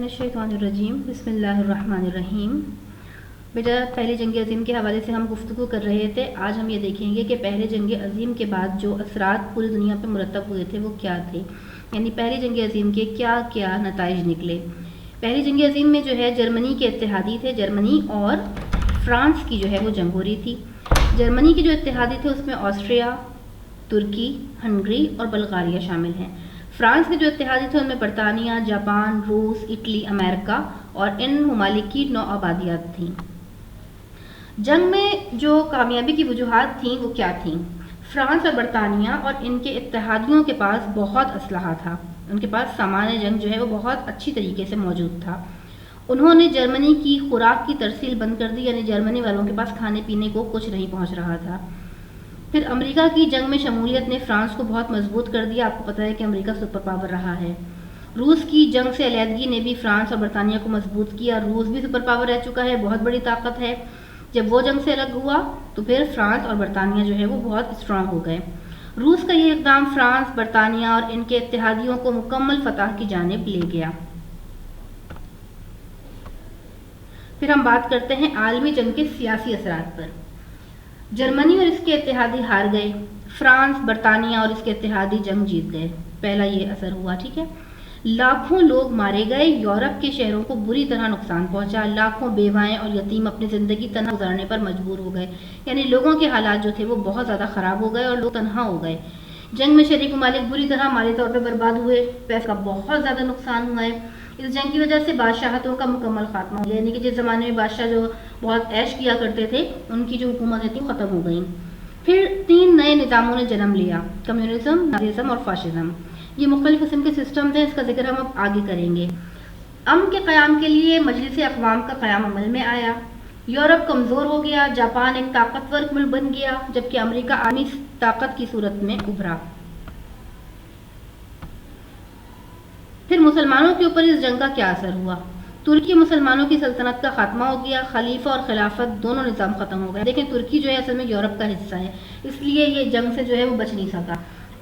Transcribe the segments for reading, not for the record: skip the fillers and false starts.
الشیطان الرجیم بسم اللہ الرحمن الرحیم۔ بیٹا پہلی جنگ عظیم کے حوالے سے ہم گفتگو کر رہے تھے۔ آج ہم یہ دیکھیں گے کہ پہلے جنگ عظیم کے بعد جو اثرات پوری دنیا پہ مرتب ہوئے تھے وہ کیا تھے، یعنی پہلی جنگ عظیم کے کیا کیا نتائج نکلے۔ پہلی جنگ عظیم میں جو ہے جرمنی کے اتحادی تھے، جرمنی اور فرانس کی جو ہے وہ جنگ ہو رہی تھی۔ جرمنی کے جو اتحادی تھے اس میں آسٹریا، ترکی، ہنگری اور بلغاریہ شامل ہیں۔ فرانس کے جو اتحادی تھے ان میں برطانیہ، جاپان، روس، اٹلی، امریکہ اور ان ممالک کی 9 آبادیات تھیں۔ جنگ میں جو کامیابی کی وجوہات تھیں وہ کیا تھیں؟ فرانس اور برطانیہ اور ان کے اتحادیوں کے پاس بہت اسلحہ تھا، ان کے پاس سامان جنگ جو ہے وہ بہت اچھی طریقے سے موجود تھا۔ انہوں نے جرمنی کی خوراک کی ترسیل بند کر دی، یعنی جرمنی والوں کے پاس کھانے پینے کو کچھ نہیں پہنچ رہا تھا۔ پھر امریکہ کی جنگ میں شمولیت نے فرانس کو بہت مضبوط کر دیا، آپ کو پتہ ہے کہ امریکہ سپر پاور رہا ہے۔ روس کی جنگ سے علیحدگی نے بھی فرانس اور برطانیہ کو مضبوط کیا، روس بھی سپر پاور رہ چکا ہے، بہت بڑی طاقت ہے۔ جب وہ جنگ سے الگ ہوا تو پھر فرانس اور برطانیہ جو ہے وہ بہت اسٹرانگ ہو گئے۔ روس کا یہ اقدام فرانس، برطانیہ اور ان کے اتحادیوں کو مکمل فتح کی جانب لے گیا۔ پھر ہم بات کرتے ہیں عالمی جنگ کے سیاسی اثرات پر۔ جرمنی اور اس کے اتحادی ہار گئے، فرانس، برطانیہ اور اس کے اتحادی جنگ جیت گئے، پہلا یہ اثر ہوا، ٹھیک ہے۔ لاکھوں لوگ مارے گئے، یورپ کے شہروں کو بری طرح نقصان پہنچا، لاکھوں بیوائیں اور یتیم اپنی زندگی تنہا گزارنے پر مجبور ہو گئے، یعنی لوگوں کے حالات جو تھے وہ بہت زیادہ خراب ہو گئے اور لوگ تنہا ہو گئے۔ جنگ میں شریک ممالک بری طرح مالی طور پہ برباد ہوئے، پیسے کا بہت زیادہ نقصان ہوا ہے۔ اس جنگ کی وجہ سے بادشاہتوں کا مکمل خاتمہ ہو گیا، یعنی کہ جس زمانے میں بادشاہ جو بہت عیش کیا کرتے تھے ان کی جو حکومتیں تھیں ختم ہو گئیں۔ پھر 3 نئے نظاموں نے جنم لیا، کمیونزم، نازیزم اور فاشزم۔ یہ مختلف قسم کے سسٹم تھے، اس کا ذکر ہم اب آگے کریں گے۔ امن کے قیام کے لیے مجلس اقوام کا قیام عمل میں آیا، یورپ کمزور ہو گیا، جاپان ایک طاقتور ملک بن گیا، جبکہ امریکہ عالمی طاقت کی صورت میں ابھرا۔ پھر مسلمانوں کے اوپر اس جنگ کا کیا اثر ہوا؟ ترکی مسلمانوں کی سلطنت کا خاتمہ ہو گیا، خلیفہ اور خلافت دونوں نظام ختم ہو گئے۔ دیکھیں ترکی جو ہے اصل میں یورپ کا حصہ ہے، اس لیے یہ جنگ سے جو ہے وہ بچ نہیں سکا۔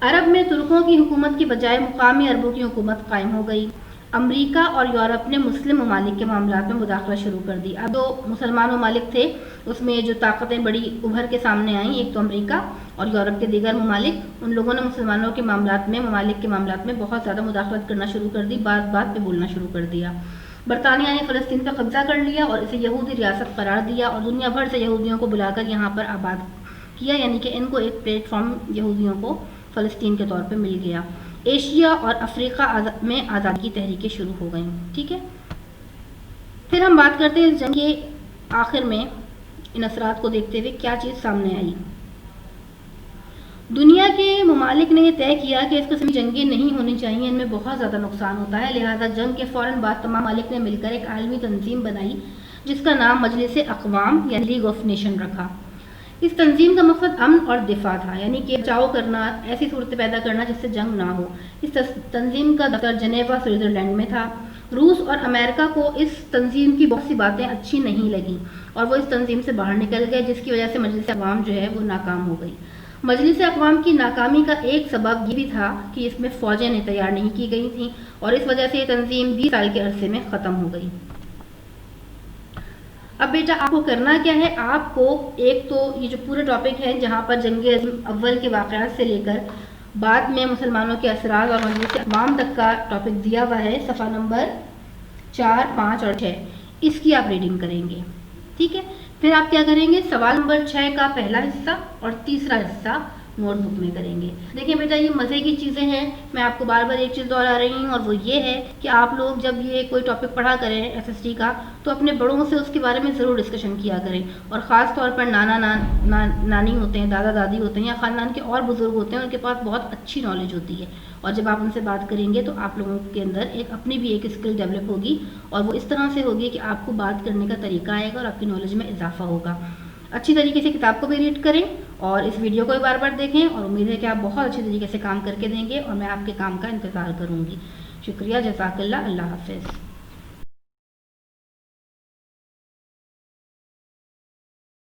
عرب میں ترکوں کی حکومت کی بجائے مقامی عربوں کی حکومت قائم ہو گئی۔ امریکہ اور یورپ نے مسلم ممالک کے معاملات میں مداخلت شروع کر دی۔ اب جو مسلمان ممالک تھے اس میں جو طاقتیں بڑی ابھر کے سامنے آئیں، ایک تو امریکہ اور یورپ کے دیگر ممالک، ان لوگوں نے مسلمانوں کے معاملات میں، ممالک کے معاملات میں بہت زیادہ مداخلت کرنا شروع کر دی، بات بات پہ بولنا شروع کر دیا۔ برطانیہ نے فلسطین پر قبضہ کر لیا اور اسے یہودی ریاست قرار دیا اور دنیا بھر سے یہودیوں کو بلا کر یہاں پر آباد کیا، یعنی کہ ان کو ایک پلیٹ فارم یہودیوں کو فلسطین کے طور پہ مل گیا۔ ایشیا اور افریقہ میں آزادی کی تحریکیں شروع ہو گئیں، ٹھیک ہے۔ پھر ہم بات کرتے ہیں اس جنگ کے آخر میں ان اثرات کو دیکھتے ہوئے کیا چیز سامنے آئی۔ دنیا کے ممالک نے یہ طے کیا کہ اس قسم کی جنگیں نہیں ہونی چاہیے، ان میں بہت زیادہ نقصان ہوتا ہے، لہٰذا جنگ کے فوراً بعد تمام ممالک نے مل کر ایک عالمی تنظیم بنائی جس کا نام مجلس اقوام یا لیگ آف نیشن رکھا۔ اس تنظیم کا مقصد امن اور دفاع تھا، یعنی کہ بچاؤ کرنا، ایسی صورت پیدا کرنا جس سے جنگ نہ ہو۔ اس تنظیم کا دفتر جنیوا، سوئٹزرلینڈ میں تھا۔ روس اور امریکہ کو اس تنظیم کی بہت سی باتیں اچھی نہیں لگیں اور وہ اس تنظیم سے باہر نکل گئے، جس کی وجہ سے مجلس اقوام جو ہے وہ ناکام ہو گئی۔ مجلس اقوام کی ناکامی کا ایک سبب یہ بھی تھا کہ اس میں فوجیں تیار نہیں کی گئی تھیں اور اس وجہ سے یہ تنظیم 20 سال کے عرصے میں ختم ہو گئی۔ اب بیٹا آپ کو کرنا کیا ہے، آپ کو ایک تو یہ جو پورے ٹاپک ہے جہاں پر جنگ عظیم اول کے واقعات سے لے کر بعد میں مسلمانوں کے اثرات اور مجلس اقوام تک کا ٹاپک دیا ہوا ہے، صفحہ نمبر 4، 5 اور 6، اس کی آپ ریڈنگ کریں گے، ٹھیک ہے۔ پھر آپ کیا کریں گے، سوال نمبر 6 کا پہلا حصہ اور تیسرا حصہ نوٹ بک میں کریں گے۔ دیکھیں بیٹا یہ مزے کی چیزیں ہیں، میں آپ کو بار بار ایک چیز دہرا رہی ہوں اور وہ یہ ہے کہ آپ لوگ جب یہ کوئی ٹاپک پڑھا کریں ایس ایس ٹی کا تو اپنے بڑوں سے اس کے بارے میں ضرور ڈسکشن کیا کریں، اور خاص طور پر نانا نانی ہوتے ہیں، دادا دادی ہوتے ہیں یا خاندان کے اور بزرگ ہوتے ہیں، ان کے پاس بہت اچھی نالج ہوتی ہے، اور جب آپ ان سے بات کریں گے تو آپ لوگوں کے اندر اپنی بھی ایک اسکل ڈیولپ ہوگی اور وہ اس طرح سے ہوگی کہ آپ کو بات کرنے کا طریقہ آئے گا اور آپ کی نالج میں اضافہ ہوگا۔ اچھی طریقے سے کتاب کو بھی ریڈ کریں اور اس ویڈیو کو بھی بار بار دیکھیں، اور امید ہے کہ آپ بہت اچھے طریقے سے کام کر کے دیں گے اور میں آپ کے کام کا انتظار کروں گی۔ شکریہ، جزاک اللہ، اللہ حافظ۔